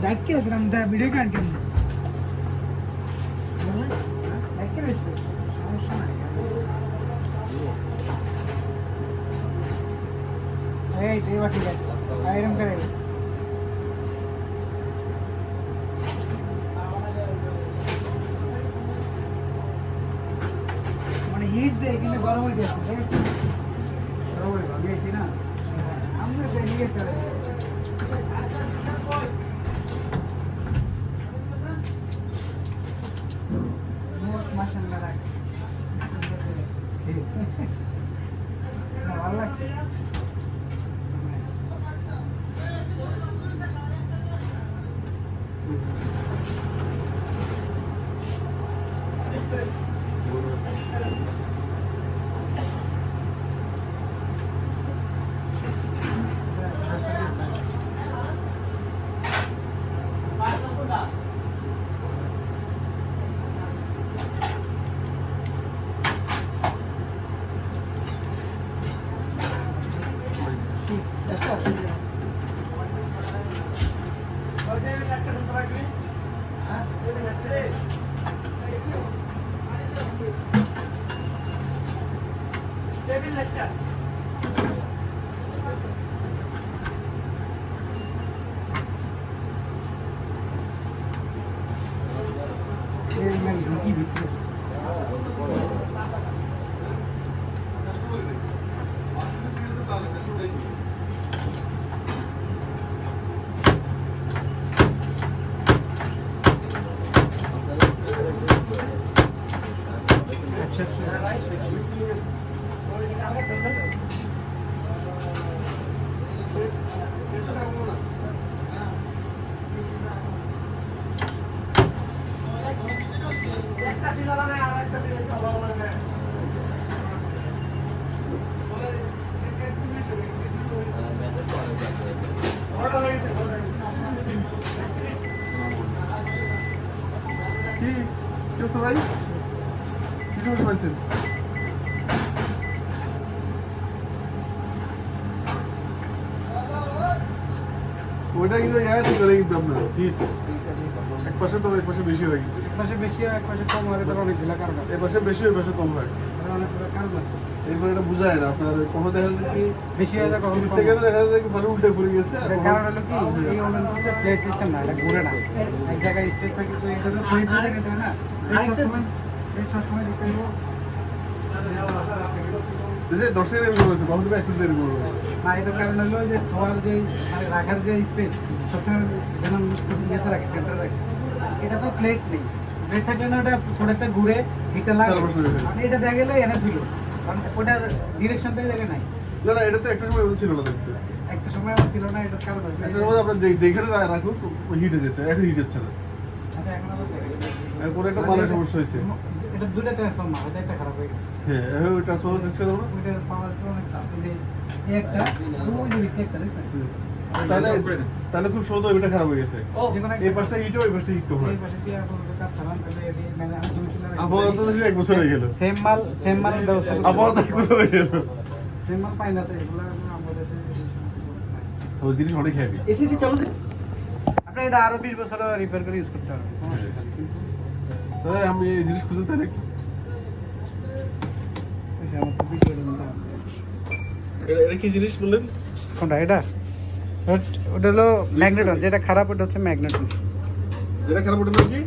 like কে দিলাম দা video content like কে দিতে সমস্যা নাই এই দেবা ঠিক আছে আইরন করে মানে হিট দেয় কিন্তু গরম হয়ে যাচ্ছে ঠিক আছে গরম হয়ে গেছে না আমরা দেখি করে মাশাআল্লাহ রাখছি না ভালো লাগছে ভাই কি সমস্যা পাইছেন ওইটা কিন্তু ঠিক করে কিন্তু আপনার এক পাশে তো এক পাশে বেশি হয় এক পাশে বেশি হয় এক পাশে কম হয় এটা অনেক ঢিলা কারণ এক পাশে বেশি হয় পাশে কম হয় অনেক কারণ আছে এরপর এটা বুঝায় না আপনার কখনো দেখা যায় কি বেশি হয়ে যায় কখনো সেকেন্ডে দেখা যায় কি ভালো উল্টে পড়ে গেছে কারণ হলো কি এই ওভেনটা হচ্ছে প্লেট সিস্টেম না এটা ঘুরে না এক জায়গায় স্টেট থাকে তো এটা তো প্লেট জায়গায় থাকে না এই সবসময় দিতে হবে দর্শকের এরকম হয়েছে কখন তুমি একটু দেরি করবো না এটার কারণ হলো যে ধোয়ার যে মানে রাখার যে স্পেস সবসময় যেন ইয়েতে রাখে সেন্টারে রাখে এটা তো প্লেট নেই প্লেট থাকলে না ওটা প্রোডাক্টটা ঘুরে হিটটা লাগে মানে এটা দেখা গেলে এনে দিল কারণ ওটার ডিরেকশন থেকে জায়গায় নাই না না এটা তো একটা সময় ছিল না দেখতে একটা সময় আমার ছিল না এটার কারণ হচ্ছে একটা সময় আপনার যেখানে রাখুন হিট হয়ে যেত এখন হিট হচ্ছে না আচ্ছা এখন আবার এখন একটা মালের সমস্যা হয়েছে এটা দুটো ট্রান্সফর্মার এটা একটা খারাপ হয়ে গেছে হ্যাঁ এখন ওই ট্রান্সফর্মার চেষ্টা করবো ওইটা পাওয়ার তো অনেক টাফ এই একটা ওই যে ভিতরে একটা দেখছেন তাহলে খুব সহজ ওইটা খারাপ হয়ে গেছে এই পাশটা হিট ওই পাশটা হিট হয় এই পাশে দিয়ে আপনাদের কাজ চালান তাহলে এই মানে আমি শুনছিলাম আপাতত তো এক বছর হয়ে গেল সেম মাল ব্যবস্থা আপাতত এক বছর হয়ে গেল সেম মাল পাই না তো এগুলো আমাদের ওই জিনিস অনেক হেভি এসিটি চালু দিন আপনি এটা আরো 20 বছর রিপেয়ার করে ইউজ করতে পারবেন তাহলে আমি এই জিনিস খুঁজে তাহলে এটা কি জিনিস বললেন কোনটা এটা ওটা হলো ম্যাগনেটন যেটা খারাপ ওটা হচ্ছে ম্যাগনেটন যেটা খারাপ ওটা কি